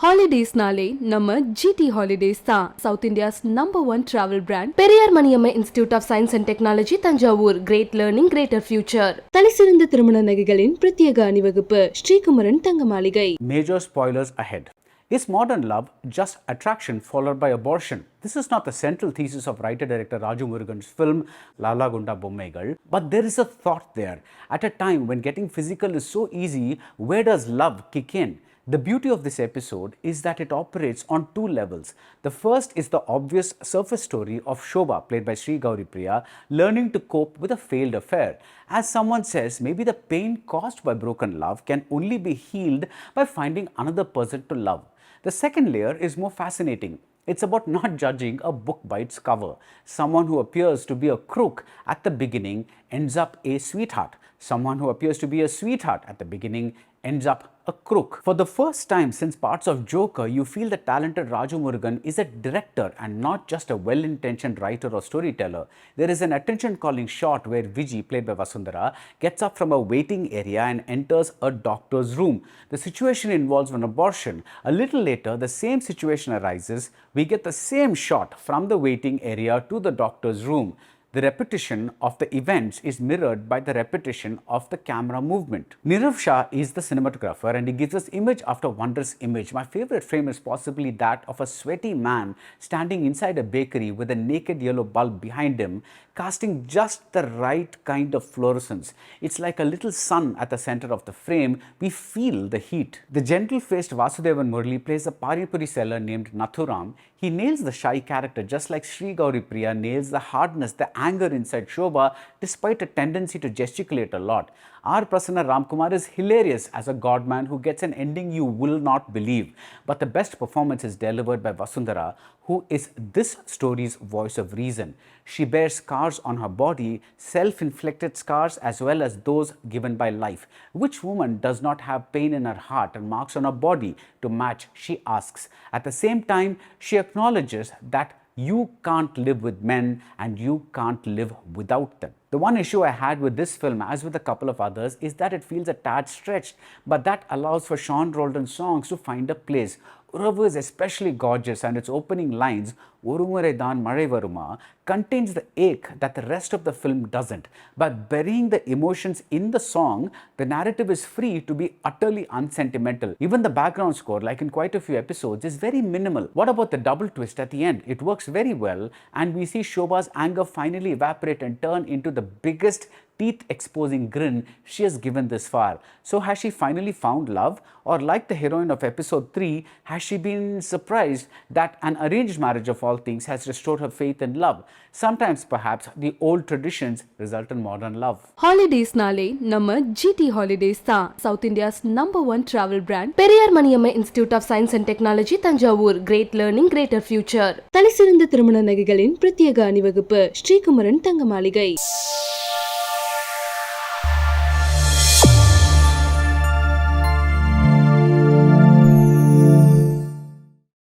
Holidays nale நம்ம GT Holidays தான் South India's #1 travel brand. Periyar Maniammai Institute of Science and Technology Thanjavur. Great learning, greater future. தலைசிறந்த திருமண நகைகளின் பிரத்யேக அணிவகுப்பு ஸ்ரீகுமரன் தங்க மாளிகை. Major spoilers ahead. Is modern love just attraction followed by abortion? This is not the central thesis of writer-director Rajumurugan's film Lalagunda Bommaigal, but there is a thought there. At a time when getting physical is so easy, where does love kick in? The beauty of this episode is that it operates on two levels. The first is the obvious surface story of Shobha, played by Sri Gauri Priya, learning to cope with a failed affair. As someone says, maybe the pain caused by broken love can only be healed by finding another person to love. The second layer is more fascinating. It's about not judging a book by its cover. Someone who appears to be a crook at the beginning ends up a sweetheart. Someone who appears to be a sweetheart at the beginning ends up a crook. For the first time since parts of Joker, you feel the talented Rajumurugan is a director and not just a well-intentioned writer or storyteller. There is an attention-calling shot where Viji, played by Vasundhara, gets up from a waiting area and enters a doctor's room. The situation involves an abortion. A little later, the same situation arises. We get the same shot from the waiting area to the doctor's room. The repetition of the events is mirrored by the repetition of the camera movement. Nirav Shah is the cinematographer and he gives us image after wondrous image. My favorite frame is possibly that of a sweaty man standing inside a bakery with a naked yellow bulb behind him, casting just the right kind of fluorescence. It's like a little sun at the center of the frame. We feel the heat. The gentle-faced Vasudevan Murli plays a Paripuri seller named Nathuram. He nails the shy character just like Sri Gauri Priya nails the hardness, the anger inside Shobha despite a tendency to gesticulate a lot. R. Prasanna Ramkumar is hilarious as a godman who gets an ending you will not believe. But the best performance is delivered by Vasundhara, who is this story's voice of reason. She bears scars on her body, self-inflicted scars as well as those given by life. Which woman does not have pain in her heart and marks on her body to match, she asks. At the same time, she acknowledges that you can't live with men and you can't live without them. The one issue I had with this film, as with a couple of others, is that it feels a tad stretched, but that allows for Sean Roldan's songs to find a place. Uravu is especially gorgeous and its opening lines, Orumure Dhan Mazhai Varuma, contains the ache that the rest of the film doesn't. But burying the emotions in the song, the narrative is free to be utterly unsentimental. Even the background score, like in quite a few episodes, is very minimal. What about the double twist at the end? It works very well and we see Shobha's anger finally evaporate and turn into the biggest teeth-exposing grin she has given this far. So has she finally found love? Or like the heroine of episode 3, has she been surprised that an arranged marriage of all things has restored her faith in love? Sometimes perhaps the old traditions result in modern love. Holidays nale நம்ம GT Holidays தான் South India's #1 travel brand. Periyar Maniammai Institute of Science and Technology Thanjavur. Great learning, greater future. தலைசிறந்த திருமண நகைகளின் பிரத்யேக அணிவகுப்பு ஸ்ரீகுமரன் தங்க மாளிகை.